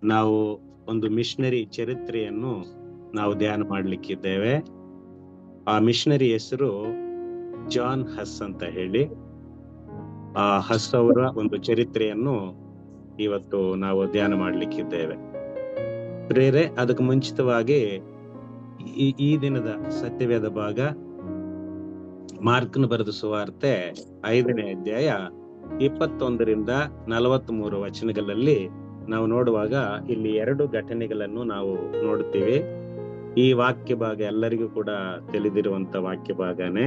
ನಾವು ಒಂದು ಮಿಷನರಿ ಚರಿತ್ರೆಯನ್ನು ನಾವು ಧ್ಯಾನ ಮಾಡ್ಲಿಕ್ಕಿದ್ದೇವೆ. ಆ ಮಿಷನರಿ ಹೆಸರು ಜಾನ್ ಹಸ್ ಅಂತ ಹೇಳಿ. ಆ ಹಸ್ ಅವರ ಒಂದು ಚರಿತ್ರೆಯನ್ನು ಇವತ್ತು ನಾವು ಧ್ಯಾನ ಮಾಡ್ಲಿಕ್ಕಿದ್ದೇವೆ. ಪ್ರೇರೆ, ಅದಕ್ಕೆ ಮುಂಚಿತವಾಗಿ ಈ ದಿನದ ಸತ್ಯವೇದ ಭಾಗ ಮಾರ್ಕನ ಬರೆದ ಸುವಾರ್ತೆ 5ನೇ ಅಧ್ಯಾಯ 21ರಿಂದ 43 ವಚನಗಳಲ್ಲಿ ನಾವು ನೋಡುವಾಗ ಇಲ್ಲಿ 2 ಘಟನೆಗಳನ್ನು ನಾವು ನೋಡುತ್ತೀವಿ. ಈ ವಾಕ್ಯ ಭಾಗ ಎಲ್ಲರಿಗೂ ಕೂಡ ತಿಳಿದಿರುವಂತ ವಾಕ್ಯ ಭಾಗನೇ.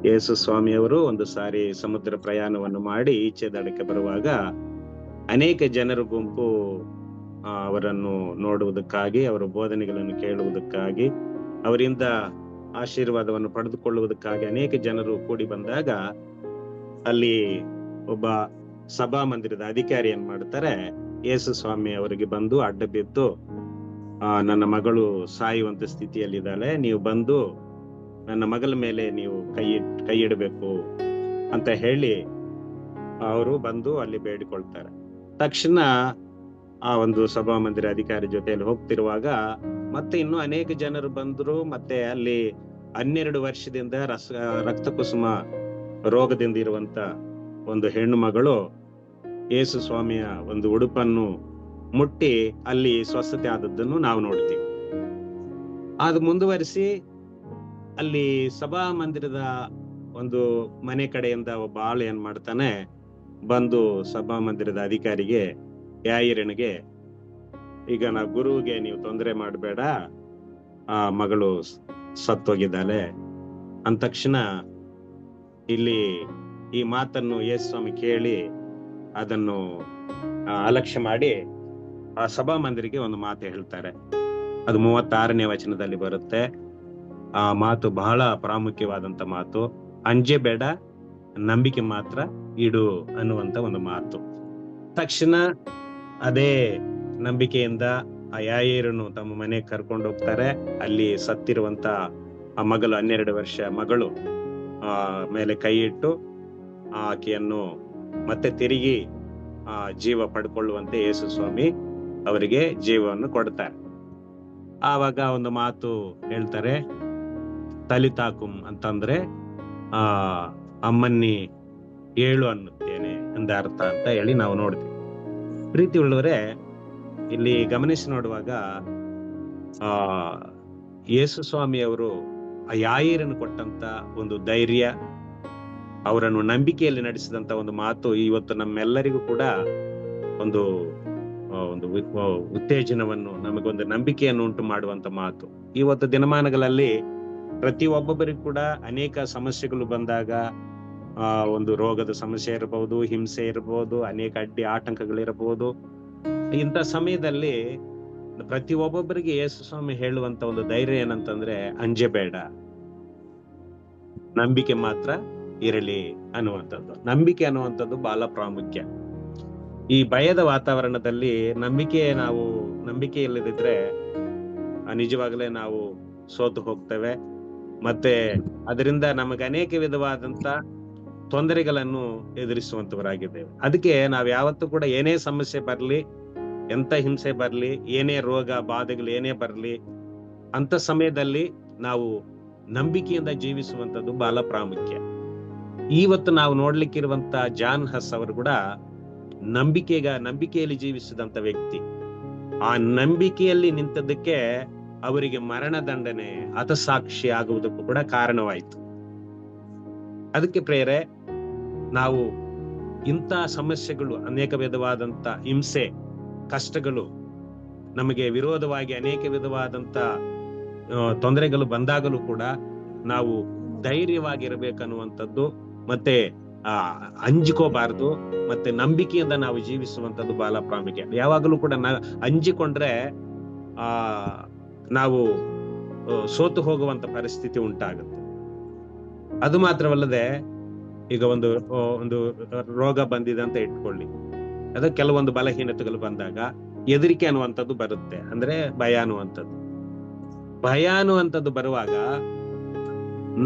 ಯೇಸು ಸ್ವಾಮಿಯವರು ಒಂದು ಸಾರಿ ಸಮುದ್ರ ಪ್ರಯಾಣವನ್ನು ಮಾಡಿ ಈಚೆ ದಡಕ್ಕೆ ಬರುವಾಗ ಅನೇಕ ಜನರ ಗುಂಪು ಅವರನ್ನು ನೋಡುವುದಕ್ಕಾಗಿ, ಅವರ ಬೋಧನೆಗಳನ್ನು ಕೇಳುವುದಕ್ಕಾಗಿ, ಅವರಿಂದ ಆಶೀರ್ವಾದವನ್ನು ಪಡೆದುಕೊಳ್ಳುವುದಕ್ಕಾಗಿ ಅನೇಕ ಜನರು ಕೂಡಿ ಬಂದಾಗ ಅಲ್ಲಿ ಒಬ್ಬ ಸಭಾ ಮಂದಿರದ ಅಧಿಕಾರಿ ಏನ್ ಮಾಡ್ತಾರೆ, ಯೇಸು ಸ್ವಾಮಿ ಅವರಿಗೆ ಬಂದು ಅಡ್ಡ ಬಿದ್ದು, ನನ್ನ ಮಗಳು ಸಾಯುವಂತ ಸ್ಥಿತಿಯಲ್ಲಿದ್ದಾಳೆ, ನೀವು ಬಂದು ನನ್ನ ಮಗಳ ಮೇಲೆ ನೀವು ಕೈ ಇಡಬೇಕು ಅಂತ ಹೇಳಿ ಅವರು ಬಂದು ಅಲ್ಲಿ ಬೇಡಿಕೊಳ್ತಾರೆ. ತಕ್ಷಣ ಆ ಒಂದು ಸಭಾ ಮಂದಿರ ಅಧಿಕಾರಿ ಜೊತೆಯಲ್ಲಿ ಹೋಗ್ತಿರುವಾಗ ಮತ್ತೆ ಇನ್ನೂ ಅನೇಕ ಜನರು ಬಂದ್ರು. ಮತ್ತೆ ಅಲ್ಲಿ 12 ವರ್ಷದಿಂದ ರಕ್ತ ಕುಸುಮ ರೋಗದಿಂದ ಇರುವಂತ ಒಂದು ಹೆಣ್ಣು ಮಗಳು ಯೇಸು ಸ್ವಾಮಿಯ ಒಂದು ಉಡುಪನ್ನು ಮುಟ್ಟಿ ಅಲ್ಲಿ ಸ್ವಸ್ಥತೆ ಆದದ್ದನ್ನು ನಾವು ನೋಡ್ತೀವಿ. ಅದು ಮುಂದುವರಿಸಿ ಅಲ್ಲಿ ಸಭಾ ಮಂದಿರದ ಒಂದು ಮನೆ ಕಡೆಯಿಂದ ಒಬ್ಬ ಆಳು ಏನ್ ಮಾಡ್ತಾನೆ, ಬಂದು ಸಭಾ ಮಂದಿರದ ಅಧಿಕಾರಿಗೆ, ಯಾಯಿರನಿಗೆ, ಈಗ ನಾವು ಗುರುವಿಗೆ ನೀವು ತೊಂದರೆ ಮಾಡಬೇಡ, ಆ ಮಗಳು ಸತ್ತೋಗಿದ್ದಾಳೆ ಅಂದ ತಕ್ಷಣ ಇಲ್ಲಿ ಈ ಮಾತನ್ನು ಯೇಸು ಸ್ವಾಮಿ ಕೇಳಿ ಅದನ್ನು ಅಲಕ್ಷ್ಯ ಮಾಡಿ ಆ ಸಭಾ ಮಂದಿರಿಗೆ ಒಂದು ಮಾತು ಹೇಳ್ತಾರೆ. ಅದು 36ನೇ ವಚನದಲ್ಲಿ ಬರುತ್ತೆ. ಆ ಮಾತು ಬಹಳ ಪ್ರಾಮುಖ್ಯವಾದಂತ ಮಾತು. ಅಂಜಬೇಡ, ನಂಬಿಕೆ ಮಾತ್ರ ಇಡು ಅನ್ನುವಂತ ಒಂದು ಮಾತು. ತಕ್ಷಣ ಅದೇ ನಂಬಿಕೆಯಿಂದ ಆ ಯಾಯೇರನು ತಮ್ಮ ಮನೆಗೆ ಕರ್ಕೊಂಡು ಹೋಗ್ತಾರೆ. ಅಲ್ಲಿ ಸತ್ತಿರುವಂತ ಆ ಮಗಳು, 12 ವರ್ಷ ಮಗಳು ಮೇಲೆ ಕೈ ಇಟ್ಟು ಆಕೆಯನ್ನು ಮತ್ತೆ ತಿರುಗಿ ಜೀವ ಪಡ್ಕೊಳ್ಳುವಂತೆ ಯೇಸು ಸ್ವಾಮಿ ಅವರಿಗೆ ಜೀವವನ್ನು ಕೊಡ್ತಾರೆ. ಆವಾಗ ಒಂದು ಮಾತು ಹೇಳ್ತಾರೆ, ತಲಿತಾಕುಂ ಅಂತಂದ್ರೆ ಅಮ್ಮನ್ನಿ ಏಳು ಅನ್ನುತ್ತೇನೆ ಎಂದ ಅರ್ಥ ಅಂತ ಹೇಳಿ ನಾವು ನೋಡ್ತೀವಿ. ಪ್ರೀತಿ ಉಳ್ಳವರೇ, ಇಲ್ಲಿ ಗಮನಿಸಿ ನೋಡುವಾಗ ಯೇಸು ಸ್ವಾಮಿ ಅವರು ಆ ಯಾಯೇರನ್ನು ಕೊಟ್ಟಂತ ಒಂದು ಧೈರ್ಯ, ಅವರನ್ನು ನಂಬಿಕೆಯಲ್ಲಿ ನಡೆಸಿದಂತ ಒಂದು ಮಾತು ಇವತ್ತು ನಮ್ಮೆಲ್ಲರಿಗೂ ಕೂಡ ಒಂದು ಉತ್ತೇಜನವನ್ನು, ನಮಗೊಂದು ನಂಬಿಕೆಯನ್ನು ಉಂಟು ಮಾಡುವಂತ ಮಾತು. ಇವತ್ತು ದಿನಮಾನಗಳಲ್ಲಿ ಪ್ರತಿಯೊಬ್ಬೊಬ್ಬರಿಗೂ ಕೂಡ ಅನೇಕ ಸಮಸ್ಯೆಗಳು ಬಂದಾಗ, ಒಂದು ರೋಗದ ಸಮಸ್ಯೆ ಇರಬಹುದು, ಹಿಂಸೆ ಇರಬಹುದು, ಅನೇಕ ಅಡ್ಡಿ ಆಟಂಕಗಳಿರಬಹುದು. ಇಂಥ ಸಮಯದಲ್ಲಿ ಪ್ರತಿಯೊಬ್ಬೊಬ್ಬರಿಗೆ ಯೇಸು ಸ್ವಾಮಿ ಹೇಳುವಂತ ಒಂದು ಧೈರ್ಯ ಏನಂತಂದ್ರೆ, ಅಂಜಬೇಡ, ನಂಬಿಕೆ ಮಾತ್ರ ಇರಲಿ ಅನ್ನುವಂಥದ್ದು. ನಂಬಿಕೆ ಅನ್ನುವಂಥದ್ದು ಬಹಳ ಪ್ರಾಮುಖ್ಯ. ಈ ಭಯದ ವಾತಾವರಣದಲ್ಲಿ ನಂಬಿಕೆ ಇಲ್ಲದಿದ್ರೆ ನಿಜವಾಗಲೇ ನಾವು ಸೋತು ಹೋಗ್ತೇವೆ. ಮತ್ತೆ ಅದರಿಂದ ನಮಗೆ ಅನೇಕ ವಿಧವಾದಂತ ತೊಂದರೆಗಳನ್ನು ಎದುರಿಸುವಂತವರಾಗಿದ್ದೇವೆ. ಅದಕ್ಕೆ ನಾವ್ ಯಾವತ್ತೂ ಕೂಡ ಏನೇ ಸಮಸ್ಯೆ ಬರ್ಲಿ, ಎಂತ ಹಿಂಸೆ ಬರ್ಲಿ, ಏನೇ ರೋಗ ಬಾಧೆಗಳು ಏನೇ ಬರ್ಲಿ, ಅಂತ ಸಮಯದಲ್ಲಿ ನಾವು ನಂಬಿಕೆಯಿಂದ ಜೀವಿಸುವಂತದ್ದು ಬಹಳ ಪ್ರಾಮುಖ್ಯ. ಇವತ್ತು ನಾವು ನೋಡ್ಲಿಕ್ಕಿರುವಂತ ಜಾನ್ ಹಸ್ ಅವರು ಕೂಡ ನಂಬಿಕೆಯಲ್ಲಿ ಜೀವಿಸಿದಂತ ವ್ಯಕ್ತಿ. ಆ ನಂಬಿಕೆಯಲ್ಲಿ ನಿಂತದ್ದಕ್ಕೆ ಅವರಿಗೆ ಮರಣದಂಡನೆ, ಹತಸಾಕ್ಷಿ ಆಗುವುದಕ್ಕೂ ಕೂಡ ಕಾರಣವಾಯಿತು. ಅದಕ್ಕೆ ಪ್ರೇರೆ, ನಾವು ಇಂಥ ಸಮಸ್ಯೆಗಳು, ಅನೇಕ ವಿಧವಾದಂತ ಹಿಂಸೆ, ಕಷ್ಟಗಳು, ನಮಗೆ ವಿರೋಧವಾಗಿ ಅನೇಕ ವಿಧವಾದಂತ ತೊಂದರೆಗಳು ಬಂದಾಗಲೂ ಕೂಡ ನಾವು ಧೈರ್ಯವಾಗಿರ್ಬೇಕನ್ನುವಂಥದ್ದು, ಮತ್ತೆ ಅಂಜಿಕೋಬಾರ್ದು, ಮತ್ತೆ ನಂಬಿಕೆಯಿಂದ ನಾವು ಜೀವಿಸುವಂಥದ್ದು ಬಹಳ ಪ್ರಾಮುಖ್ಯ. ಯಾವಾಗಲೂ ಕೂಡ ಅಂಜಿಕೊಂಡ್ರೆ ನಾವು ಸೋತು ಹೋಗುವಂತ ಪರಿಸ್ಥಿತಿ ಉಂಟಾಗುತ್ತೆ. ಅದು ಮಾತ್ರವಲ್ಲದೆ, ಈಗ ಒಂದು ರೋಗ ಬಂದಿದೆ ಅಂತ ಇಟ್ಕೊಳ್ಳಿ, ಅದು ಕೆಲವೊಂದು ಬಲಹೀನತೆಗಳು ಬಂದಾಗ ಹೆದರಿಕೆ ಅನ್ನುವಂಥದ್ದು ಬರುತ್ತೆ. ಅಂದ್ರೆ ಭಯ ಅನ್ನುವಂಥದ್ದು ಬರುವಾಗ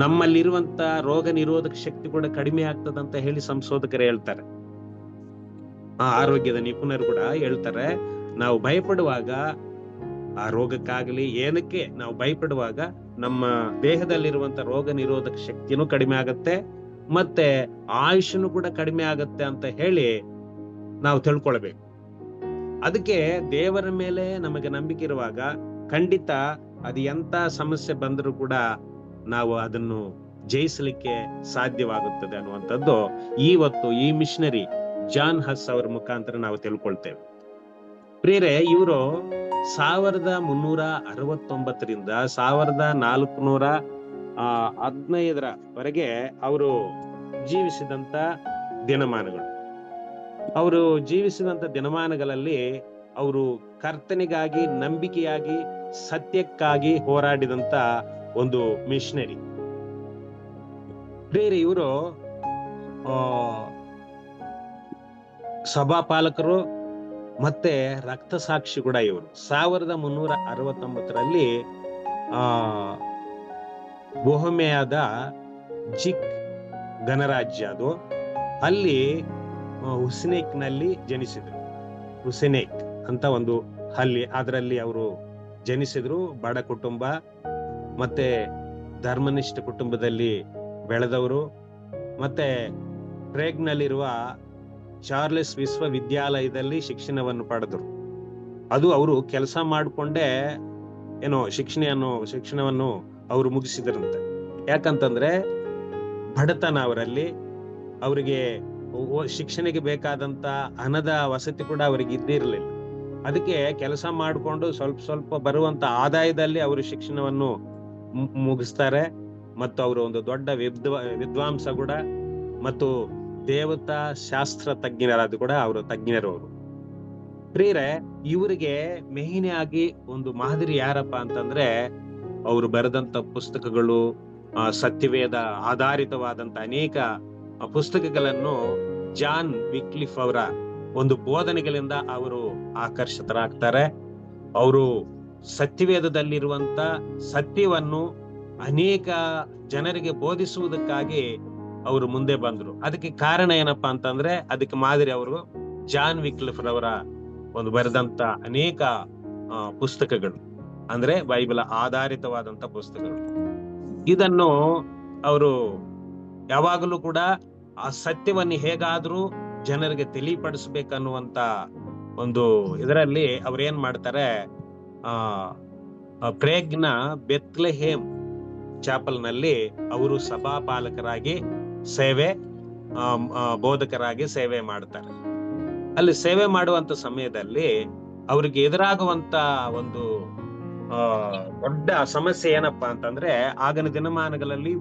ನಮ್ಮಲ್ಲಿರುವಂತ ರೋಗ ನಿರೋಧಕ ಶಕ್ತಿ ಕೂಡ ಕಡಿಮೆ ಆಗ್ತದಂತ ಹೇಳಿ ಸಂಶೋಧಕರು ಹೇಳ್ತಾರೆ. ಆರೋಗ್ಯದ ನಿಪುಣರು ಕೂಡ ಹೇಳ್ತಾರೆ, ನಾವು ಭಯಪಡುವಾಗ ಆ ರೋಗಕ್ಕಾಗಲಿ ಏನಕ್ಕೆ ನಾವು ಭಯಪಡುವಾಗ ನಮ್ಮ ದೇಹದಲ್ಲಿರುವಂತ ರೋಗ ನಿರೋಧಕ ಶಕ್ತಿನೂ ಕಡಿಮೆ ಆಗತ್ತೆ, ಮತ್ತೆ ಆಯುಷ್ನು ಕೂಡ ಕಡಿಮೆ ಆಗತ್ತೆ ಅಂತ ಹೇಳಿ ನಾವು ತಿಳ್ಕೊಳ್ಬೇಕು. ಅದಕ್ಕೆ ದೇವರ ಮೇಲೆ ನಮಗೆ ನಂಬಿಕೆ ಇರುವಾಗ ಖಂಡಿತ ಅದು ಎಂತ ಸಮಸ್ಯೆ ಬಂದರೂ ಕೂಡ ನಾವು ಅದನ್ನು ಜಯಿಸಲಿಕ್ಕೆ ಸಾಧ್ಯವಾಗುತ್ತದೆ ಅನ್ನುವಂಥದ್ದು ಇವತ್ತು ಈ ಮಿಷನರಿ ಜಾನ್ ಹಸ್ ಅವರ ಮುಖಾಂತರ ನಾವು ತಿಳ್ಕೊಳ್ತೇವೆ. ಪ್ರಿಯರೇ, ಇವರು 1369ರಿಂದ 1415 ಅವರು ಜೀವಿಸಿದಂತ ದಿನಮಾನಗಳು. ಅವರು ಜೀವಿಸಿದಂತ ದಿನಮಾನಗಳಲ್ಲಿ ಅವರು ಕರ್ತನಿಗಾಗಿ, ನಂಬಿಕೆಯಾಗಿ, ಸತ್ಯಕ್ಕಾಗಿ ಹೋರಾಡಿದಂತ ಒಂದು ಮಿಷನರಿ. ಬೇರೆ ಇವರು ಸಭಾಪಾಲಕರು ಮತ್ತೆ ರಕ್ತ ಸಾಕ್ಷಿ ಕೂಡ. ಇವರು 1369ರಲ್ಲಿ ಬೊಹೆಮಿಯಾದ ಜಿಕ್ ಗಣರಾಜ್ಯ ಅದು, ಅಲ್ಲಿ ಹುಸೆನೇಕ್ ನಲ್ಲಿ ಜನಿಸಿದ್ರು. ಹುಸೆನೇಕ್ ಅಂತ ಒಂದು ಹಳ್ಳಿ, ಅದರಲ್ಲಿ ಅವರು ಜನಿಸಿದ್ರು. ಬಡ ಕುಟುಂಬ ಮತ್ತೆ ಧರ್ಮನಿಷ್ಠ ಕುಟುಂಬದಲ್ಲಿ ಬೆಳೆದವರು. ಮತ್ತೆ ಪ್ರೇಗ್ ನಲ್ಲಿರುವ ಚಾರ್ಲೆಸ್ ವಿಶ್ವವಿದ್ಯಾಲಯದಲ್ಲಿ ಶಿಕ್ಷಣವನ್ನು ಪಡೆದರು. ಅದು ಅವರು ಕೆಲಸ ಮಾಡಿಕೊಂಡೇ ಶಿಕ್ಷಣವನ್ನು ಅವರು ಮುಗಿಸಿದ್ರಂತೆ. ಯಾಕಂತಂದ್ರೆ ಬಡತನ ಅವರಲ್ಲಿ, ಅವರಿಗೆ ಶಿಕ್ಷಣಕ್ಕೆ ಬೇಕಾದಂತ ಹಣದ ವಸತಿ ಕೂಡ ಅವರಿಗೆ ಇದ್ದಿರಲಿಲ್ಲ. ಅದಕ್ಕೆ ಕೆಲಸ ಮಾಡಿಕೊಂಡು ಸ್ವಲ್ಪ ಬರುವಂತ ಆದಾಯದಲ್ಲಿ ಅವರು ಶಿಕ್ಷಣವನ್ನು ಮುಗಿಸ್ತಾರೆ. ಮತ್ತು ಅವರು ಒಂದು ದೊಡ್ಡ ವಿದ್ವಾಂಸ ಕೂಡ, ಮತ್ತು ದೇವತಾ ಶಾಸ್ತ್ರ ತಜ್ಞರಾದ ಕೂಡ ಅವರು ತಜ್ಞರು. ಅವರು ಪ್ರಿಯರೇ, ಇವರಿಗೆ ಮೇಯ್ನ್ ಆಗಿ ಒಂದು ಮಾದರಿ ಯಾರಪ್ಪ ಅಂತಂದ್ರೆ ಅವರು ಬರೆದಂತ ಪುಸ್ತಕಗಳು, ಸತ್ಯವೇದ ಆಧಾರಿತವಾದಂತ ಅನೇಕ ಪುಸ್ತಕಗಳನ್ನು ಜಾನ್ ವಿಕ್ಲಿಫ್ ಅವರ ಒಂದು ಬೋಧನೆಗಳಿಂದ ಅವರು ಆಕರ್ಷಿತರಾಗ್ತಾರೆ. ಅವರು ಸತ್ಯವೇದದಲ್ಲಿರುವಂತ ಸತ್ಯವನ್ನು ಅನೇಕ ಜನರಿಗೆ ಬೋಧಿಸುವುದಕ್ಕಾಗಿ ಅವರು ಮುಂದೆ ಬಂದ್ರು. ಅದಕ್ಕೆ ಕಾರಣ ಏನಪ್ಪಾ ಅಂತಂದ್ರೆ, ಅದಕ್ಕೆ ಮಾದರಿ ಅವರು ಜಾನ್ ವಿಕ್ಲಿಫ್ ರವರ ಒಂದು ಬರೆದಂತ ಅನೇಕ ಪುಸ್ತಕಗಳು, ಅಂದ್ರೆ ಬೈಬಲ್ ಆಧಾರಿತವಾದಂತ ಪುಸ್ತಕಗಳು. ಇದನ್ನು ಅವರು ಯಾವಾಗಲೂ ಕೂಡ ಆ ಸತ್ಯವನ್ನು ಹೇಗಾದ್ರೂ ಜನರಿಗೆ ತಿಳಿಪಡಿಸ್ಬೇಕನ್ನುವಂತ ಒಂದು ಇದರಲ್ಲಿ ಅವ್ರು ಏನ್ ಮಾಡ್ತಾರೆ, ಪ್ರೇಗ್ನ ಬೆತ್ಲೆಹೇಮ್ ಚಾಪಲ್ ನಲ್ಲಿ ಅವರು ಸಭಾಪಾಲಕರಾಗಿ ಬೋಧಕರಾಗಿ ಸೇವೆ ಮಾಡ್ತಾರೆ. ಅಲ್ಲಿ ಸೇವೆ ಮಾಡುವಂತ ಸಮಯದಲ್ಲಿ ಅವ್ರಿಗೆ ಎದುರಾಗುವಂತ ಒಂದು ದೊಡ್ಡ ಸಮಸ್ಯೆ ಏನಪ್ಪಾ ಅಂತಂದ್ರೆ, ಆಗಿನ ದಿನಮಾನಗಳಲ್ಲಿ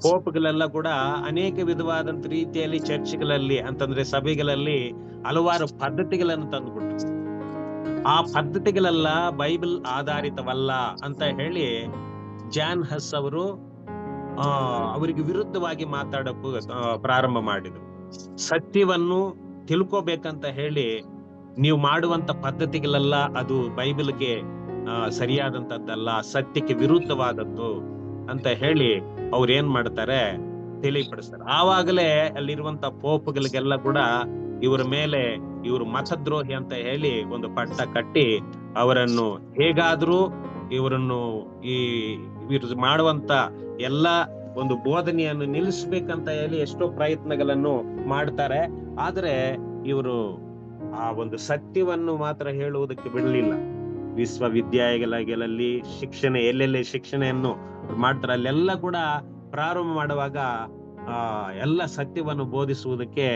ಪೋಪ್ಗಳೆಲ್ಲ ಕೂಡ ಅನೇಕ ವಿಧವಾದಂತ ರೀತಿಯಲ್ಲಿ ಚರ್ಚ್ಗಳಲ್ಲಿ ಅಂತಂದ್ರೆ ಸಭೆಗಳಲ್ಲಿ ಹಲವಾರು ಪದ್ಧತಿಗಳನ್ನು ತಂದುಬಿಟ್ಟು, ಆ ಪದ್ಧತಿಗಳೆಲ್ಲ ಬೈಬಲ್ ಆಧಾರಿತವಲ್ಲ ಅಂತ ಹೇಳಿ ಜಾನ್ ಹಸ್ ಅವರು ಅವರಿಗೆ ವಿರುದ್ಧವಾಗಿ ಮಾತಾಡೋಕು ಪ್ರಾರಂಭ ಮಾಡಿದ್ರು. ಸತ್ಯವನ್ನು ತಿಳ್ಕೋಬೇಕಂತ ಹೇಳಿ ನೀವು ಮಾಡುವಂತ ಪದ್ಧತಿಗಳೆಲ್ಲ ಅದು ಬೈಬಲ್ಗೆ ಸರಿಯಾದಂತದ್ದಲ್ಲ, ಸತ್ಯಕ್ಕೆ ವಿರುದ್ಧವಾದದ್ದು ಅಂತ ಹೇಳಿ ಅವ್ರು ಏನ್ ಮಾಡ್ತಾರೆ, ತಿಳಿಪಡಿಸ್ತಾರೆ. ಆವಾಗಲೇ ಅಲ್ಲಿರುವಂತ ಪೋಪ್ಗಳಿಗೆಲ್ಲ ಕೂಡ ಇವರ ಮೇಲೆ ಇವರು ಮತದ್ರೋಹಿ ಅಂತ ಹೇಳಿ ಒಂದು ಪಟ್ಟ ಕಟ್ಟಿ ಅವರನ್ನು ಹೇಗಾದ್ರೂ ಇವರನ್ನು ಇವರು ಮಾಡುವಂತ ಎಲ್ಲ ಒಂದು ಬೋಧನೆಯನ್ನು ನಿಲ್ಲಿಸ್ಬೇಕಂತ ಹೇಳಿ ಎಷ್ಟೋ ಪ್ರಯತ್ನಗಳನ್ನು ಮಾಡ್ತಾರೆ. ಆದ್ರೆ ಇವರು ಆ ಒಂದು ಸತ್ಯವನ್ನು ಮಾತ್ರ ಹೇಳುವುದಕ್ಕೆ ಬಿಡಲಿಲ್ಲ. ವಿಶ್ವವಿದ್ಯಾಲಯಗಳಲ್ಲಿ ಎಲ್ಲೆಲ್ಲಿ ಶಿಕ್ಷಣೆಯನ್ನು ಮಾಡ್ತಾರೆ, ಅಲ್ಲೆಲ್ಲ ಕೂಡ ಪ್ರಾರಂಭ ಮಾಡುವಾಗ ಎಲ್ಲ ಸತ್ಯವನ್ನು ಬೋಧಿಸುವುದಕ್ಕೆ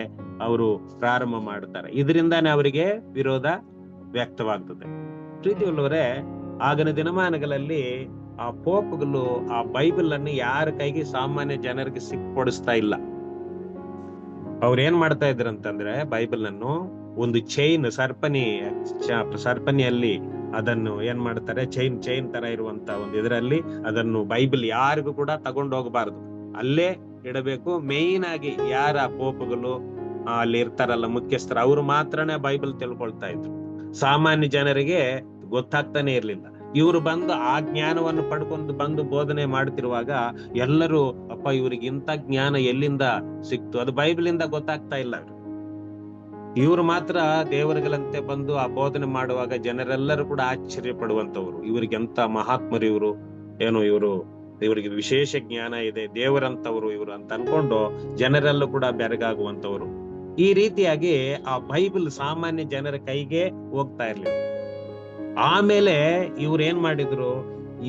ಅವರು ಪ್ರಾರಂಭ ಮಾಡ್ತಾರೆ. ಇದರಿಂದಾನೇ ಅವರಿಗೆ ವಿರೋಧ ವ್ಯಕ್ತವಾಗ್ತದೆ. ಪ್ರೀತಿಯುಳ್ಳವರೇ, ಆಗಿನ ದಿನಮಾನಗಳಲ್ಲಿ ಆ ಪೋಪ್ಗಳು ಆ ಬೈಬಲ್ ಅನ್ನು ಯಾರ ಕೈಗೆ ಸಾಮಾನ್ಯ ಜನರಿಗೆ ಸಿಕ್ಕೊಡಿಸ್ತಾ ಇಲ್ಲ. ಅವ್ರು ಏನ್ ಮಾಡ್ತಾ ಇದ್ರಂತಂದ್ರೆ, ಬೈಬಲ್ ಅನ್ನು ಒಂದು ಚೈನ್ ಸರ್ಪಣಿಯಲ್ಲಿ ಅದನ್ನು ಏನ್ ಮಾಡ್ತಾರೆ, ಚೈನ್ ತರ ಇರುವಂತ ಒಂದು ಇದರಲ್ಲಿ ಅದನ್ನು ಬೈಬಲ್ ಯಾರಿಗೂ ಕೂಡ ತಗೊಂಡು ಹೋಗಬಾರದು, ಅಲ್ಲೇ ಇಡಬೇಕು. ಮೇಯ್ನ್ ಆಗಿ ಯಾರ ಪೋಪ್ಗಳು ಅಲ್ಲಿ ಇರ್ತಾರಲ್ಲ ಮುಖ್ಯಸ್ಥರು, ಅವರು ಮಾತ್ರನೇ ಬೈಬಲ್ ತಿಳ್ಕೊಳ್ತಾ ಇದ್ರು. ಸಾಮಾನ್ಯ ಜನರಿಗೆ ಗೊತ್ತಾಗ್ತಾನೆ ಇರ್ಲಿಲ್ಲ. ಇವರು ಬಂದು ಆ ಜ್ಞಾನವನ್ನು ಪಡ್ಕೊಂಡು ಬಂದು ಬೋಧನೆ ಮಾಡ್ತಿರುವಾಗ ಎಲ್ಲರೂ ಅಪ್ಪ ಇವ್ರಿಗೆ ಇಂಥ ಜ್ಞಾನ ಎಲ್ಲಿಂದ ಸಿಕ್ತು, ಅದು ಬೈಬಲಿಂದ ಗೊತ್ತಾಗ್ತಾ ಇಲ್ಲ. ಇವರು ಮಾತ್ರ ದೇವರುಗಳಂತೆ ಬಂದು ಆ ಬೋಧನೆ ಮಾಡುವಾಗ ಜನರೆಲ್ಲರೂ ಕೂಡ ಆಶ್ಚರ್ಯ ಪಡುವಂತವ್ರು. ಇವ್ರಿಗೆ ಎಂತ ಮಹಾತ್ಮರು ಇವರು, ಏನು ಇವರಿಗೆ ವಿಶೇಷ ಜ್ಞಾನ ಇದೆ, ದೇವರಂತವ್ರು ಇವರು ಅಂತ ಅನ್ಕೊಂಡು ಜನರೆಲ್ಲೂ ಕೂಡ ಬೆರಗಾಗುವಂತವ್ರು. ಈ ರೀತಿಯಾಗಿ ಆ ಬೈಬಲ್ ಸಾಮಾನ್ಯ ಜನರ ಕೈಗೆ ಹೋಗ್ತಾ ಇರ್ಲಿಲ್ಲ. ಆಮೇಲೆ ಇವ್ರು ಏನ್ ಮಾಡಿದ್ರು,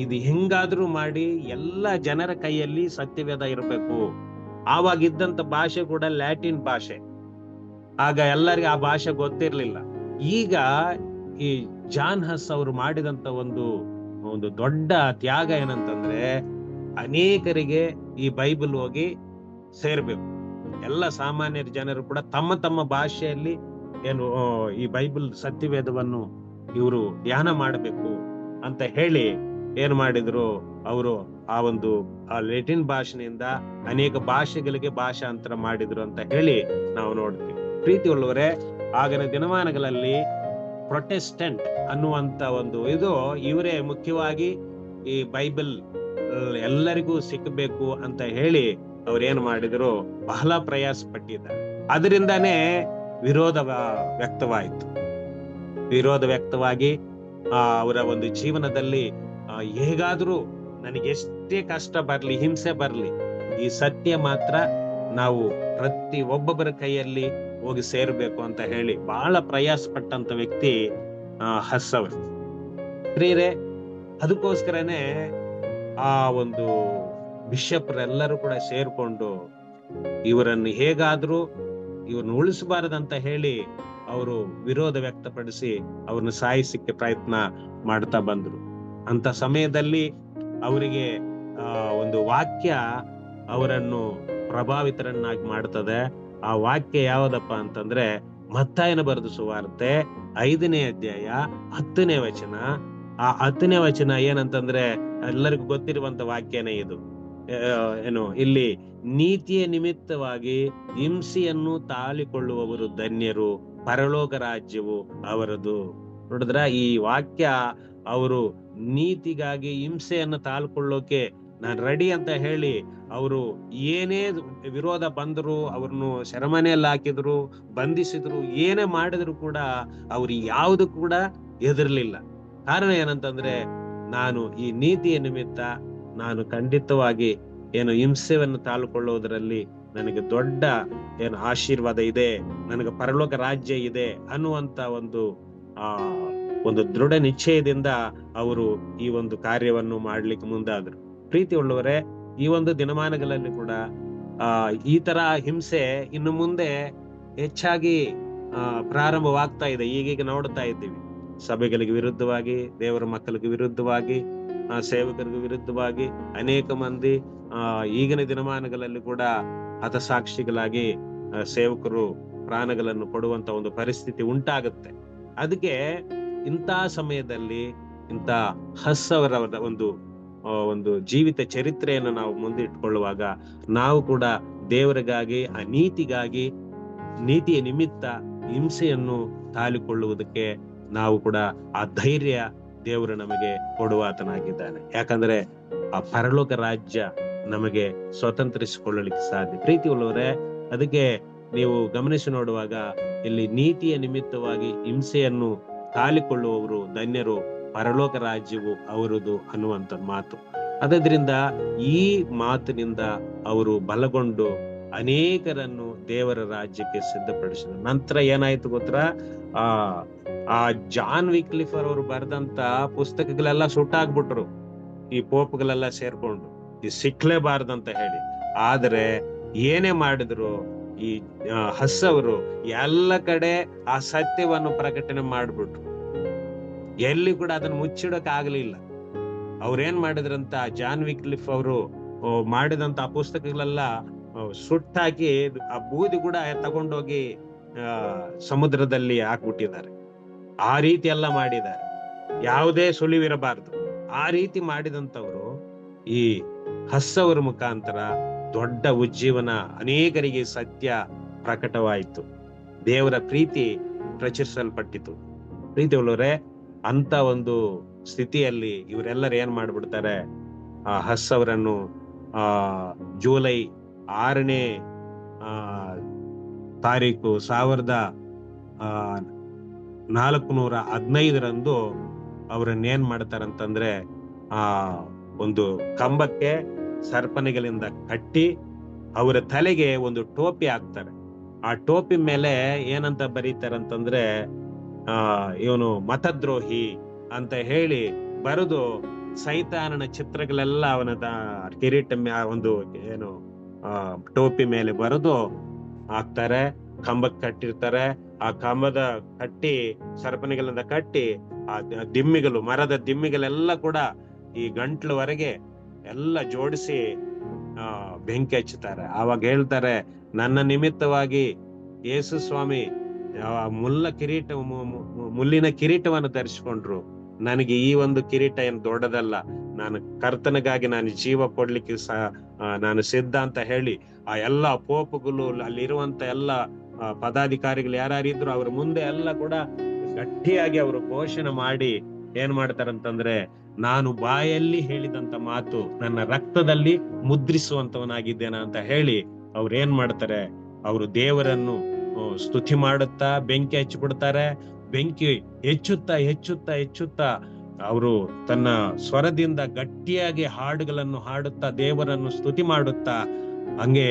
ಇದು ಹೆಂಗಾದ್ರೂ ಮಾಡಿ ಎಲ್ಲ ಜನರ ಕೈಯಲ್ಲಿ ಸತ್ಯವೇದ ಇರಬೇಕು. ಆವಾಗಿದ್ದಂತ ಭಾಷೆ ಕೂಡ ಲ್ಯಾಟಿನ್ ಭಾಷೆ, ಆಗ ಎಲ್ಲರಿಗೂ ಆ ಭಾಷೆ ಗೊತ್ತಿರ್ಲಿಲ್ಲ. ಈಗ ಈ ಜಾನ್ ಹಸ್ ಅವರು ಮಾಡಿದಂತ ಒಂದು ದೊಡ್ಡ ತ್ಯಾಗ ಏನಂತಂದ್ರೆ, ಅನೇಕರಿಗೆ ಈ ಬೈಬಲ್ ಹೋಗಿ ಸೇರ್ಬೇಕು. ಎಲ್ಲ ಸಾಮಾನ್ಯ ಜನರು ಕೂಡ ತಮ್ಮ ತಮ್ಮ ಭಾಷೆಯಲ್ಲಿ ಈ ಬೈಬಲ್ ಸತ್ಯವೇದವನ್ನು ಇವರು ಧ್ಯಾನ ಮಾಡಬೇಕು ಅಂತ ಹೇಳಿ ಏನ್ ಮಾಡಿದ್ರು, ಅವರು ಆ ಲ್ಯಾಟಿನ್ ಭಾಷೆಯಿಂದ ಅನೇಕ ಭಾಷೆಗಳಿಗೆ ಭಾಷಾಂತರ ಮಾಡಿದ್ರು ಅಂತ ಹೇಳಿ ನಾವು ನೋಡ್ತೀವಿ. ಪ್ರೀತಿ ಉಳ್ಳವರೇ, ಆಗಿನ ದಿನಮಾನಗಳಲ್ಲಿ ಪ್ರೊಟೆಸ್ಟೆಂಟ್ ಅನ್ನುವಂತ ಇವರೇ ಮುಖ್ಯವಾಗಿ ಈ ಬೈಬಲ್ ಎಲ್ಲರಿಗೂ ಸಿಕ್ಕಬೇಕು ಅಂತ ಹೇಳಿ ಅವ್ರೇನ್ ಮಾಡಿದ್ರು, ಬಹಳ ಪ್ರಯಾಸ ಪಟ್ಟಿದ್ದಾರೆ. ಅದರಿಂದಾನೇ ವಿರೋಧ ವ್ಯಕ್ತವಾಯಿತು. ವಿರೋಧ ವ್ಯಕ್ತವಾಗಿ ಅವರ ಒಂದು ಜೀವನದಲ್ಲಿ ಹೇಗಾದ್ರೂ ನನಗೆ ಎಷ್ಟೇ ಕಷ್ಟ ಬರ್ಲಿ, ಹಿಂಸೆ ಬರ್ಲಿ, ಈ ಸತ್ಯ ಮಾತ್ರ ನಾವು ಒಬ್ಬೊಬ್ಬರ ಕೈಯಲ್ಲಿ ಹೋಗಿ ಸೇರ್ಬೇಕು ಅಂತ ಹೇಳಿ ಬಹಳ ಪ್ರಯಾಸ ಪಟ್ಟಂತ ವ್ಯಕ್ತಿ ಹಸ್ ಅವರು. ಪ್ರಿಯರೇ, ಅದಕ್ಕೋಸ್ಕರನೇ ಆ ಬಿಷಪ್ರೆಲ್ಲರೂ ಕೂಡ ಸೇರ್ಕೊಂಡು ಇವರನ್ನು ಹೇಗಾದ್ರೂ ಇವ್ರನ್ನ ಉಳಿಸಬಾರದಂತ ಹೇಳಿ ಅವರು ವಿರೋಧ ವ್ಯಕ್ತಪಡಿಸಿ ಅವ್ರನ್ನ ಸಾಯಿಸಕ್ಕೆ ಪ್ರಯತ್ನ ಮಾಡ್ತಾ ಬಂದ್ರು. ಅಂತ ಸಮಯದಲ್ಲಿ ಅವರಿಗೆ ಒಂದು ವಾಕ್ಯ ಅವರನ್ನು ಪ್ರಭಾವಿತರನ್ನಾಗಿ ಮಾಡ್ತದೆ. ಆ ವಾಕ್ಯ ಯಾವ್ದಪ್ಪ ಅಂತಂದ್ರೆ, ಮತ್ತಾಯನ ಬರೆದ ಸುವಾರ್ತೆ 5ನೇ ಅಧ್ಯಾಯ 10ನೇ ವಚನ. ಆ 10ನೇ ವಚನ ಏನಂತಂದ್ರೆ, ಎಲ್ಲರಿಗೂ ಗೊತ್ತಿರುವಂತ ವಾಕ್ಯನೇ ಇದು. ಇಲ್ಲಿ ನೀತಿಯ ನಿಮಿತ್ತವಾಗಿ ಹಿಂಸೆಯನ್ನು ತಾಳಿಕೊಳ್ಳುವವರು ಧನ್ಯರು, ಪರಲೋಕ ರಾಜ್ಯವು ಅವರದು. ನೋಡಿದ್ರ, ಈ ವಾಕ್ಯ ಅವರು ನೀತಿಗಾಗಿ ಹಿಂಸೆಯನ್ನು ತಾಳ್ಕೊಳ್ಳೋಕೆ ನಾನ್ ರೆಡಿ ಅಂತ ಹೇಳಿ ಅವರು ಏನೇ ವಿರೋಧ ಬಂದ್ರು, ಅವ್ರನ್ನು ಸೆರೆಮನೆಯಲ್ಲಿ ಹಾಕಿದ್ರು, ಬಂಧಿಸಿದ್ರು, ಏನೇ ಮಾಡಿದ್ರು ಕೂಡ ಅವ್ರು ಯಾವುದು ಕೂಡ ಹೆದರ್ಲಿಲ್ಲ. ಕಾರಣ ಏನಂತಂದ್ರೆ, ನಾನು ಈ ನೀತಿಯ ನಿಮಿತ್ತ ನಾನು ಖಂಡಿತವಾಗಿ ಹಿಂಸೆಯನ್ನು ತಾಳ್ಕೊಳ್ಳೋದ್ರಲ್ಲಿ ನನಗೆ ದೊಡ್ಡ ಆಶೀರ್ವಾದ ಇದೆ, ನನಗೆ ಪರಲೋಕ ರಾಜ್ಯ ಇದೆ ಅನ್ನುವಂತ ಒಂದು ದೃಢ ನಿಶ್ಚಯದಿಂದ ಅವರು ಈ ಕಾರ್ಯವನ್ನು ಮಾಡ್ಲಿಕ್ಕೆ ಮುಂದಾದ್ರು. ಪ್ರೀತಿ ಉಳ್ಳವರೇ, ಈ ದಿನಮಾನಗಳಲ್ಲಿ ಕೂಡ ಈ ತರ ಹಿಂಸೆ ಇನ್ನು ಮುಂದೆ ಹೆಚ್ಚಾಗಿ ಪ್ರಾರಂಭವಾಗ್ತಾ ಇದೆ. ಈಗೀಗ ನೋಡ್ತಾ ಇದ್ದೀವಿ, ಸಭೆಗಳಿಗೆ ವಿರುದ್ಧವಾಗಿ, ದೇವರ ಮಕ್ಕಳಿಗೆ ವಿರುದ್ಧವಾಗಿ, ಸೇವಕರಿಗೆ ವಿರುದ್ಧವಾಗಿ ಅನೇಕ ಮಂದಿ ಈಗಿನ ದಿನಮಾನಗಳಲ್ಲಿ ಕೂಡ ಹತಸಾಕ್ಷಿಗಳಾಗಿ ಸೇವಕರು ಪ್ರಾಣಗಳನ್ನು ಕೊಡುವಂತ ಒಂದು ಪರಿಸ್ಥಿತಿ ಉಂಟಾಗುತ್ತೆ. ಅದಕ್ಕೆ ಇಂಥ ಸಮಯದಲ್ಲಿ ಇಂಥ ಹಸ್ ಅವರ ಒಂದು ಜೀವಿತ ಚರಿತ್ರೆಯನ್ನು ನಾವು ಮುಂದಿಟ್ಕೊಳ್ಳುವಾಗ ನಾವು ಕೂಡ ದೇವರಿಗಾಗಿ, ಆ ನೀತಿಯ ನಿಮಿತ್ತ ಹಿಂಸೆಯನ್ನು ತಾಳಿಕೊಳ್ಳುವುದಕ್ಕೆ ನಾವು ಕೂಡ ಆ ಧೈರ್ಯ ದೇವರು ನಮಗೆ ಕೊಡುವಾತನಾಗಿದ್ದಾನೆ. ಯಾಕಂದ್ರೆ ಆ ಪರಲೋಕ ರಾಜ್ಯ ನಮಗೆ ಸ್ವತಂತ್ರಿಸಿಕೊಳ್ಳಲಿಕ್ಕೆ ಸಾಧ್ಯ. ಪ್ರೀತಿ ಉಳ್ಳವರೇ, ಅದಕ್ಕೆ ನೀವು ಗಮನಿಸಿ ನೋಡುವಾಗ ಇಲ್ಲಿ ನೀತಿಯ ನಿಮಿತ್ತವಾಗಿ ಹಿಂಸೆಯನ್ನು ತಾಳಿಕೊಳ್ಳುವವರು ಧನ್ಯರು, ಪರಲೋಕ ರಾಜ್ಯವು ಅವರದು ಅನ್ನುವಂತ ಮಾತು. ಅದರಿಂದ ಈ ಮಾತಿನಿಂದ ಅವರು ಬಲಗೊಂಡು ಅನೇಕರನ್ನು ದೇವರ ರಾಜ್ಯಕ್ಕೆ ಸಿದ್ಧಪಡಿಸಿದರು. ನಂತರ ಏನಾಯ್ತು ಗೊತ್ತಾ, ಆ ಜಾನ್ ವಿಕ್ಲಿಫರ್ ಅವರು ಬರೆದಂತ ಪುಸ್ತಕಗಳೆಲ್ಲ ಸುಟ್ಟಾಗ್ಬಿಟ್ರು, ಈ ಪೋಪ್ಗಳೆಲ್ಲ ಸೇರ್ಕೊಂಡು ಈ ಸಿಕ್ಲೇಬಾರ್ದಂತ ಹೇಳಿ. ಆದ್ರೆ ಏನೇ ಮಾಡಿದ್ರು ಈ ಹಸ್ ಅವರು ಎಲ್ಲ ಕಡೆ ಆ ಸತ್ಯವನ್ನು ಪ್ರಕಟಣೆ ಮಾಡ್ಬಿಟ್ರು. ಎಲ್ಲಿ ಕೂಡ ಅದನ್ನು ಮುಚ್ಚಿಡಕ್ ಆಗ್ಲಿಲ್ಲ. ಅವ್ರೇನ್ ಮಾಡಿದ್ರಂತ, ಜಾನ್ ವಿಕ್ಲಿಫ್ ಅವರು ಮಾಡಿದಂತ ಆ ಪುಸ್ತಕಗಳೆಲ್ಲ ಸುಟ್ಟಾಕಿ ಆ ಬೂದಿ ಕೂಡ ತಗೊಂಡೋಗಿ ಸಮುದ್ರದಲ್ಲಿ ಹಾಕ್ಬಿಟ್ಟಿದ್ದಾರೆ. ಆ ರೀತಿ ಎಲ್ಲ ಮಾಡಿದ್ದಾರೆ, ಯಾವುದೇ ಸುಳಿವಿರಬಾರ್ದು. ಆ ರೀತಿ ಮಾಡಿದಂತವ್ರು ಈ ಹಸ್ ಅವರ ಮುಖಾಂತರ ದೊಡ್ಡ ಉಜ್ಜೀವನ, ಅನೇಕರಿಗೆ ಸತ್ಯ ಪ್ರಕಟವಾಯಿತು, ದೇವರ ಪ್ರೀತಿ ಪ್ರಚರಿಸಲ್ಪಟ್ಟಿತು. ಪ್ರೀತಿ ಉಳ್ಳವರೇ, ಅಂತ ಒಂದು ಸ್ಥಿತಿಯಲ್ಲಿ ಇವರೆಲ್ಲರೂ ಏನ್ ಮಾಡ್ಬಿಡ್ತಾರೆ, ಆ ಹಸ್ ಅವರನ್ನು ಆ ಜುಲೈ 6ನೇ ತಾರೀಕು 1415 ಅವ್ರನ್ನೇನ್ ಮಾಡ್ತಾರಂತಂದ್ರೆ ಆ ಒಂದು ಕಂಬಕ್ಕೆ ಸರ್ಪಣಿಗಳಿಂದ ಕಟ್ಟಿ ಅವರ ತಲೆಗೆ ಒಂದು ಟೋಪಿ ಹಾಕ್ತಾರೆ. ಆ ಟೋಪಿ ಮೇಲೆ ಏನಂತ ಬರೀತಾರಂತಂದ್ರೆ ಇವನು ಮತದ್ರೋಹಿ ಅಂತ ಹೇಳಿ ಬರೆದು ಸೈತಾನನ ಚಿತ್ರಗಳೆಲ್ಲ ಅವನ ಕಿರೀಟ ಒಂದು ಏನು ಟೋಪಿ ಮೇಲೆ ಬರೆದು ಹಾಕ್ತಾರೆ, ಕಂಬಕ್ಕೆ ಕಟ್ಟಿರ್ತಾರೆ. ಆ ಕಂಬದ ಕಟ್ಟಿ ಸರಪಣಿಗಳಿಂದ ಕಟ್ಟಿ ಆ ದಿಮ್ಮಿಗಳು, ಮರದ ದಿಮ್ಮಿಗಳೆಲ್ಲ ಕೂಡ ಈ ಗಂಟ್ಲವರೆಗೆ ಎಲ್ಲ ಜೋಡಿಸಿ ಬೆಂಕಿ ಹಚ್ಚುತ್ತಾರೆ. ಆವಾಗ ಹೇಳ್ತಾರೆ, ನನ್ನ ನಿಮಿತ್ತವಾಗಿ ಯೇಸು ಸ್ವಾಮಿ ಮುಳ್ಳಿನ ಕಿರೀಟವನ್ನು ಧರಿಸಿಕೊಂಡ್ರು, ನನಗೆ ಈ ಒಂದು ಕಿರೀಟ ಏನು ದೊಡ್ಡದಲ್ಲ, ನಾನು ಕರ್ತನಿಗಾಗಿ ನಾನು ಜೀವ ಕೊಡ್ಲಿಕ್ಕೆ ನಾನು ಸಿದ್ಧ ಅಂತ ಹೇಳಿ ಆ ಎಲ್ಲಾ ಪೋಪುಗಳು, ಅಲ್ಲಿರುವಂತ ಎಲ್ಲ ಪದಾಧಿಕಾರಿಗಳು ಯಾರ್ಯಾರಿದ್ರು ಅವ್ರ ಮುಂದೆ ಎಲ್ಲ ಕೂಡ ಗಟ್ಟಿಯಾಗಿ ಅವರು ಘೋಷಣೆ ಮಾಡಿ ಏನ್ ಮಾಡ್ತಾರಂತಂದ್ರೆ, ನಾನು ಬಾಯಲ್ಲಿ ಹೇಳಿದಂತ ಮಾತು ನನ್ನ ರಕ್ತದಲ್ಲಿ ಮುದ್ರಿಸುವಂತವನಾಗಿದ್ದೇನೆ ಅಂತ ಹೇಳಿ ಅವ್ರು ಏನ್ ಮಾಡ್ತಾರೆ, ಅವರು ದೇವರನ್ನು ಸ್ತುತಿ ಮಾಡುತ್ತಾ ಬೆಂಕಿ ಹಚ್ಚಿಬಿಡ್ತಾರೆ. ಬೆಂಕಿ ಹೆಚ್ಚುತ್ತಾ ಹೆಚ್ಚುತ್ತಾ ಹೆಚ್ಚುತ್ತಾ ಅವರು ತನ್ನ ಸ್ವರದಿಂದ ಗಟ್ಟಿಯಾಗಿ ಹಾಡುಗಳನ್ನು ಹಾಡುತ್ತಾ ದೇವರನ್ನು ಸ್ತುತಿ ಮಾಡುತ್ತಾ ಹಂಗೆ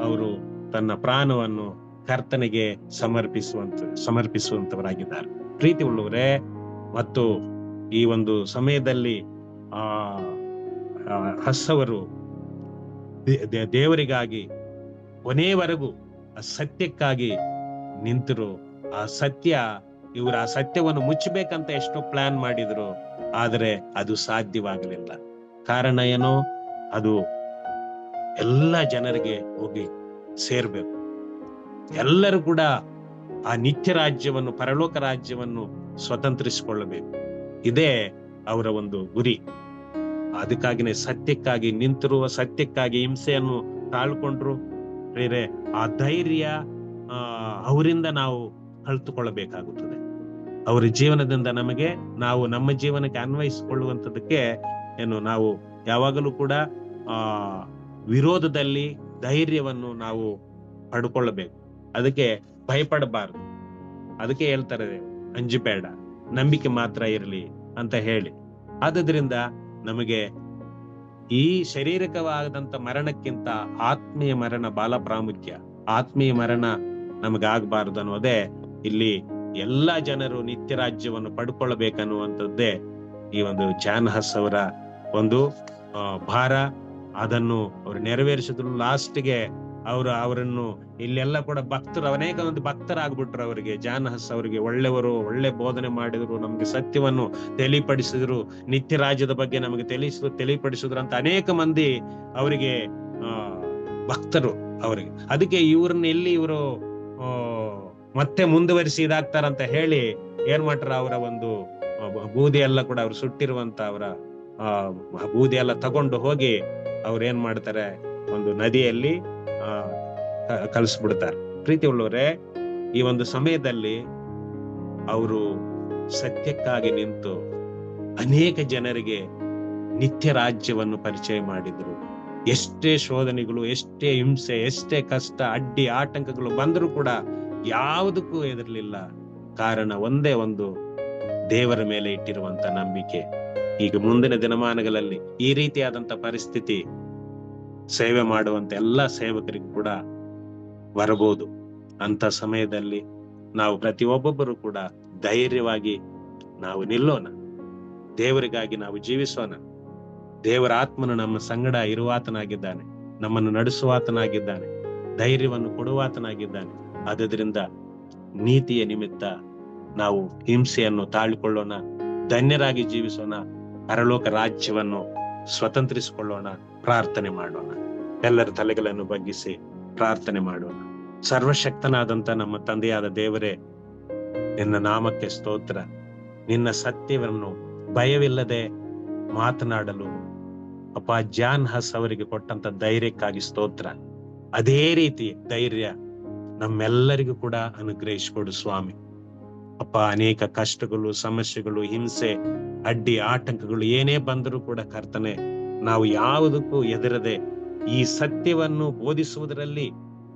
ಅವರು ತನ್ನ ಪ್ರಾಣವನ್ನು ಕರ್ತನಿಗೆ ಸಮರ್ಪಿಸುವಂತವರಾಗಿದ್ದಾರೆ. ಪ್ರೀತಿ ಉಳ್ಳವರೇ, ಮತ್ತು ಈ ಒಂದು ಸಮಯದಲ್ಲಿ ಹಸ್ಸವರು ದೇವರಿಗಾಗಿ ಕೊನೆಯವರೆಗೂ ಆ ಸತ್ಯಕ್ಕಾಗಿ ನಿಂತರು. ಆ ಸತ್ಯ, ಇವರು ಆ ಸತ್ಯವನ್ನು ಮುಚ್ಚಬೇಕಂತ ಎಷ್ಟೋ ಪ್ಲಾನ್ ಮಾಡಿದ್ರು, ಆದರೆ ಅದು ಸಾಧ್ಯವಾಗಲಿಲ್ಲ. ಕಾರಣ ಏನು? ಅದು ಎಲ್ಲ ಜನರಿಗೆ ಹೋಗಿ ಸೇರ್ಬೇಕು. ಎಲ್ಲರೂ ಕೂಡ ಆ ನಿತ್ಯ ರಾಜ್ಯವನ್ನು, ಪರಲೋಕ ರಾಜ್ಯವನ್ನು ಸ್ವತಂತ್ರಿಸಿಕೊಳ್ಳಬೇಕು. ಇದೇ ಅವರ ಒಂದು ಗುರಿ. ಅದಕ್ಕಾಗಿನೇ ಸತ್ಯಕ್ಕಾಗಿ ನಿಂತಿರುವ, ಸತ್ಯಕ್ಕಾಗಿ ಹಿಂಸೆಯನ್ನು ತಾಳ್ಕೊಂಡ್ರು. ಬೇರೆ ಆ ಧೈರ್ಯ ಅವರಿಂದ ನಾವು ಕಲಿತುಕೊಳ್ಳಬೇಕಾಗುತ್ತದೆ. ಅವರ ಜೀವನದಿಂದ ನಾವು ನಮ್ಮ ಜೀವನಕ್ಕೆ ಅನ್ವಯಿಸಿಕೊಳ್ಳುವಂಥದಕ್ಕೆ ನಾವು ಯಾವಾಗಲೂ ಕೂಡ ವಿರೋಧದಲ್ಲಿ ಧೈರ್ಯವನ್ನು ನಾವು ಪಡ್ಕೊಳ್ಳಬೇಕು. ಅದಕ್ಕೆ ಭಯಪಡಬಾರದು. ಅದಕ್ಕೆ ಹೇಳ್ತಾರೆ, ಅಂಜಬೇಡ, ನಂಬಿಕೆ ಮಾತ್ರ ಇರಲಿ ಅಂತ ಹೇಳಿ. ಆದ್ರಿಂದ ನಮಗೆ ಈ ಶಾರೀರಿಕವಾದಂತ ಮರಣಕ್ಕಿಂತ ಆತ್ಮೀಯ ಮರಣ ಬಹಳ ಪ್ರಾಮುಖ್ಯ. ಆತ್ಮೀಯ ಮರಣ ನಮಗಾಗಬಾರದು ಅನ್ನೋದೇ ಇಲ್ಲಿ ಎಲ್ಲಾ ಜನರು ನಿತ್ಯ ರಾಜ್ಯವನ್ನು ಪಡ್ಕೊಳ್ಬೇಕನ್ನುವಂಥದ್ದೇ ಈ ಒಂದು ಜಾನ್ ಹಸ್ ಅವರ ಒಂದು ಭಾರ. ಅದನ್ನು ಅವರು ನೆರವೇರಿಸಿದ್ರು. ಲಾಸ್ಟ್ಗೆ ಅವರನ್ನು ಇಲ್ಲೆಲ್ಲ ಕೂಡ ಭಕ್ತರು, ಅನೇಕ ಮಂದಿ ಭಕ್ತರಾಗ್ಬಿಟ್ರು. ಅವರಿಗೆ ಜಾನ್ ಹಸ್ ಅವರಿಗೆ ಒಳ್ಳೆ ಬೋಧನೆ ಮಾಡಿದ್ರು, ನಮ್ಗೆ ಸತ್ಯವನ್ನು ತಿಳಿಪಡಿಸಿದ್ರು, ನಿತ್ಯ ರಾಜ್ಯದ ಬಗ್ಗೆ ನಮಗೆ ತಿಳಿಪಡಿಸಿದ್ರು ಅಂತ ಅನೇಕ ಮಂದಿ ಅವರಿಗೆ ಭಕ್ತರು ಅವರಿಗೆ. ಅದಕ್ಕೆ ಇವರು ಮತ್ತೆ ಮುಂದುವರಿಸಿ ಇದಾಗ್ತಾರಂತ ಹೇಳಿ ಏನ್ ಮಾಡ್ತಾರ, ಅವರ ಒಂದು ಬೂದಿ ಎಲ್ಲ ಕೂಡ ಅವ್ರು ಸುಟ್ಟಿರುವಂತ ಅವರ ಬೂದಿ ಎಲ್ಲ ತಗೊಂಡು ಹೋಗಿ ಅವ್ರು ಏನ್ ಮಾಡ್ತಾರೆ, ಒಂದು ನದಿಯಲ್ಲಿ ಕಲಿಸ್ಬಿಡ್ತಾರೆ. ಪ್ರೀತಿ ಉಳ್ಳವರೇ, ಈ ಒಂದು ಸಮಯದಲ್ಲಿ ಅವರು ಸತ್ಯಕ್ಕಾಗಿ ನಿಂತು ಅನೇಕ ಜನರಿಗೆ ನಿತ್ಯ ರಾಜ್ಯವನ್ನು ಪರಿಚಯ ಮಾಡಿದ್ರು. ಎಷ್ಟೇ ಶೋಧನೆಗಳು, ಎಷ್ಟೇ ಹಿಂಸೆ, ಎಷ್ಟೇ ಕಷ್ಟ, ಅಡ್ಡಿ ಆಟಂಕಗಳು ಬಂದರೂ ಕೂಡ ಯಾವುದಕ್ಕೂ ಹೆದರ್ಲಿಲ್ಲ. ಕಾರಣ ಒಂದೇ ಒಂದು, ದೇವರ ಮೇಲೆ ಇಟ್ಟಿರುವಂತ ನಂಬಿಕೆ. ಈಗ ಮುಂದಿನ ದಿನಮಾನಗಳಲ್ಲಿ ಈ ರೀತಿಯಾದಂತ ಪರಿಸ್ಥಿತಿ ಸೇವೆ ಮಾಡುವಂತ ಎಲ್ಲಾ ಸೇವಕರಿಗೂ ಕೂಡ ಬರಬಹುದು. ಅಂತ ಸಮಯದಲ್ಲಿ ನಾವು ಪ್ರತಿಯೊಬ್ಬೊಬ್ಬರು ಕೂಡ ಧೈರ್ಯವಾಗಿ ನಾವು ನಿಲ್ಲೋಣ, ದೇವರಿಗಾಗಿ ನಾವು ಜೀವಿಸೋಣ. ದೇವರ ಆತ್ಮನು ನಮ್ಮ ಸಂಗಡ ಇರುವಾತನಾಗಿದ್ದಾನೆ, ನಮ್ಮನ್ನು ನಡೆಸುವಾತನಾಗಿದ್ದಾನೆ, ಧೈರ್ಯವನ್ನು ಕೊಡುವಾತನಾಗಿದ್ದಾನೆ. ಆದ್ರಿಂದ ನೀತಿಯ ನಿಮಿತ್ತ ನಾವು ಹಿಂಸೆಯನ್ನು ತಾಳಿಕೊಳ್ಳೋಣ, ಧನ್ಯರಾಗಿ ಜೀವಿಸೋಣ, ಪರಲೋಕ ರಾಜ್ಯವನ್ನು ಸ್ವತಂತ್ರಿಸಿಕೊಳ್ಳೋಣ. ಪ್ರಾರ್ಥನೆ ಮಾಡೋಣ. ಎಲ್ಲರ ತಲೆಗಳನ್ನು ಬಗ್ಗಿಸಿ ಪ್ರಾರ್ಥನೆ ಮಾಡೋಣ. ಸರ್ವಶಕ್ತನಾದಂತ ನಮ್ಮ ತಂದೆಯಾದ ದೇವರೇ, ನಿನ್ನ ನಾಮಕ್ಕೆ ಸ್ತೋತ್ರ. ನಿನ್ನ ಸತ್ಯವನ್ನು ಭಯವಿಲ್ಲದೆ ಮಾತನಾಡಲು ಅಪ್ಪ ಜಾನ್ ಹಸ್ ಅವರಿಗೆ ಕೊಟ್ಟಂತ ಧೈರ್ಯಕ್ಕಾಗಿ ಸ್ತೋತ್ರ. ಅದೇ ರೀತಿ ಧೈರ್ಯ ನಮ್ಮೆಲ್ಲರಿಗೂ ಕೂಡ ಅನುಗ್ರಹಿಸಿಕೊಡು ಸ್ವಾಮಿ. ಅಪ್ಪ, ಅನೇಕ ಕಷ್ಟಗಳು, ಸಮಸ್ಯೆಗಳು, ಹಿಂಸೆ, ಅಡ್ಡಿ ಆಟಂಕಗಳು ಏನೇ ಬಂದರೂ ಕೂಡ ಕರ್ತನೆ, ನಾವು ಯಾವುದಕ್ಕೂ ಹೆದರದೆ ಈ ಸತ್ಯವನ್ನು ಬೋಧಿಸುವುದರಲ್ಲಿ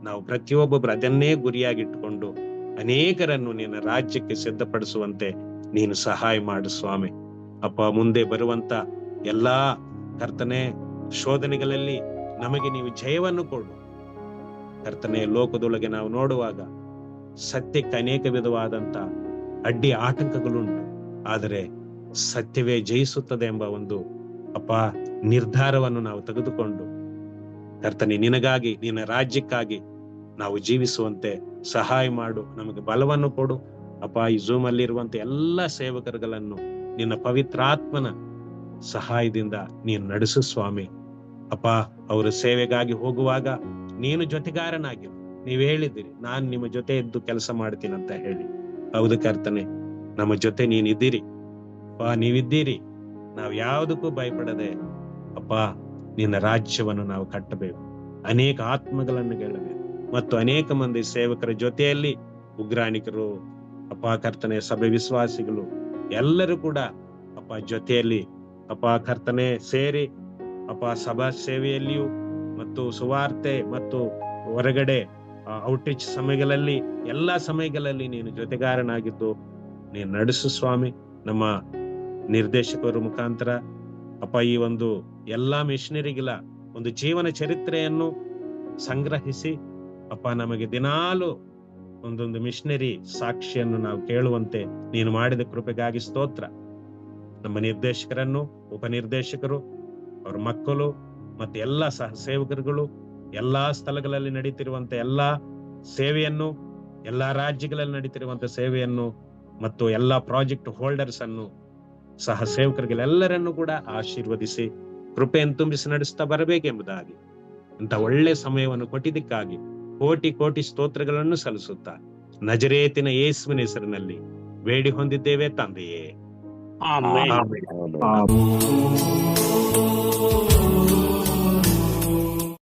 ನಾವು ಪ್ರತಿಯೊಬ್ಬೊಬ್ಬರು ಅದನ್ನೇ ಗುರಿಯಾಗಿಟ್ಟುಕೊಂಡು ಅನೇಕರನ್ನು ನಿನ್ನ ರಾಜ್ಯಕ್ಕೆ ಸಿದ್ಧಪಡಿಸುವಂತೆ ನೀನು ಸಹಾಯ ಮಾಡು ಸ್ವಾಮಿ. ಅಪ್ಪ, ಮುಂದೆ ಬರುವಂತ ಎಲ್ಲಾ ಕರ್ತನೆ ಶೋಧನೆಗಳಲ್ಲಿ ನಮಗೆ ನೀವು ಜಯವನ್ನು ಕೊಡು ಕರ್ತನೆ. ಲೋಕದೊಳಗೆ ನಾವು ನೋಡುವಾಗ ಸತ್ಯಕ್ಕೆ ಅನೇಕ ವಿಧವಾದಂತ ಅಡ್ಡಿ ಆಟಂಕಗಳುಂಟು, ಆದರೆ ಸತ್ಯವೇ ಜಯಿಸುತ್ತದೆ ಎಂಬ ಒಂದು ಅಪ್ಪ ನಿರ್ಧಾರವನ್ನು ನಾವು ತೆಗೆದುಕೊಂಡು ಕರ್ತನೆ ನಿನಗಾಗಿ, ನಿನ್ನ ರಾಜ್ಯಕ್ಕಾಗಿ ನಾವು ಜೀವಿಸುವಂತೆ ಸಹಾಯ ಮಾಡು. ನಮಗೆ ಬಲವನ್ನು ಕೊಡು ಅಪ್ಪ. ಈ ಝೂಮ್ ಅಲ್ಲಿ ಇರುವಂತ ಎಲ್ಲಾ ಸೇವಕರುಗಳನ್ನು ನಿನ್ನ ಪವಿತ್ರಾತ್ಮನ ಸಹಾಯದಿಂದ ನೀನು ನಡೆಸು ಸ್ವಾಮಿ. ಅಪ್ಪ, ಅವರ ಸೇವೆಗಾಗಿ ಹೋಗುವಾಗ ನೀನು ಜೊತೆಗಾರನಾಗಿರು. ನೀವ್ ಹೇಳಿದ್ದೀರಿ, ನಾನು ನಿಮ್ಮ ಜೊತೆ ಇದ್ದು ಕೆಲಸ ಮಾಡ್ತೀನಿ ಅಂತ ಹೇಳಿ. ಹೌದು ಕರ್ತನೆ, ನಮ್ಮ ಜೊತೆ ನೀನಿದ್ದೀರಿ ಅಪ್ಪ, ನೀವಿದ್ದೀರಿ. ನಾವು ಯಾವುದಕ್ಕೂ ಭಯಪಡದೆ ಅಪ್ಪ ನಿನ್ನ ರಾಜ್ಯವನ್ನು ನಾವು ಕಟ್ಟಬೇಕು, ಅನೇಕ ಆತ್ಮಗಳನ್ನು ಗೆಲ್ಲಬೇಕು ಮತ್ತು ಅನೇಕ ಮಂದಿ ಸೇವಕರ ಜೊತೆಯಲ್ಲಿ ಉಗ್ರಾಣಿಕರು ಅಪ್ಪ ಕರ್ತನೆ, ಸಭೆ ವಿಶ್ವಾಸಿಗಳು ಎಲ್ಲರೂ ಕೂಡ ಅಪ್ಪ ಜೊತೆಯಲ್ಲಿ ಅಪ್ಪ ಕರ್ತನೆ ಸೇರಿ ಅಪ್ಪ ಸಭಾ ಸೇವೆಯಲ್ಲಿಯೂ ಮತ್ತು ಸುವಾರ್ತೆ ಮತ್ತು ಹೊರಗಡೆ ಔಟ್ರೀಚ್ ಸಮಯಗಳಲ್ಲಿ ಎಲ್ಲಾ ಸಮಯಗಳಲ್ಲಿ ನೀನು ಜೊತೆಗಾರನಾಗಿದ್ದು ನೀನು ನಡೆಸು ಸ್ವಾಮಿ. ನಮ್ಮ ನಿರ್ದೇಶಕರ ಮುಖಾಂತರ ಅಪ್ಪ ಈ ಒಂದು ಎಲ್ಲಾ ಮಿಷನರಿಗಳ ಒಂದು ಜೀವನ ಚರಿತ್ರೆಯನ್ನು ಸಂಗ್ರಹಿಸಿ ಅಪ್ಪ ನಮಗೆ ದಿನಾಲು ಒಂದೊಂದು ಮಿಷನರಿ ಸಾಕ್ಷಿಯನ್ನು ನಾವು ಕೇಳುವಂತೆ ನೀನು ಮಾಡಿದ ಕೃಪೆಗಾಗಿ ಸ್ತೋತ್ರ. ನಮ್ಮ ನಿರ್ದೇಶಕರನ್ನು, ಉಪನಿರ್ದೇಶಕರು, ಅವ್ರ ಮಕ್ಕಳು ಮತ್ತೆ ಎಲ್ಲಾ ಸಹ ಸೇವಕರುಗಳು ಎಲ್ಲಾ ಸ್ಥಳಗಳಲ್ಲಿ ನಡೀತಿರುವಂತ ಎಲ್ಲಾ ಸೇವೆಯನ್ನು, ಎಲ್ಲಾ ರಾಜ್ಯಗಳಲ್ಲಿ ನಡೀತಿರುವಂತ ಸೇವೆಯನ್ನು ಮತ್ತು ಎಲ್ಲಾ ಪ್ರಾಜೆಕ್ಟ್ ಹೋಲ್ಡರ್ಸ್ ಅನ್ನು, ಸಹ ಸೇವಕರಿಗೆಲ್ಲರನ್ನು ಕೂಡ ಆಶೀರ್ವದಿಸಿ ಕೃಪೆಯನ್ನು ತುಂಬಿಸಿ ನಡೆಸ್ತಾ ಬರಬೇಕೆಂಬುದಾಗಿ ಇಂಥ ಒಳ್ಳೆ ಸಮಯವನ್ನು ಕೊಟ್ಟಿದ್ದಕ್ಕಾಗಿ ಕೋಟಿ ಕೋಟಿ ಸ್ತೋತ್ರಗಳನ್ನು ಸಲ್ಲಿಸುತ್ತಾ ನಜರೇತಿನ ಯೇಸುವಿನ ಹೆಸರಿನಲ್ಲಿ ಬೇಡಿ ಹೊಂದಿದ್ದೇವೆ ತಂದೆಯೇ. ಆಮೆನ್.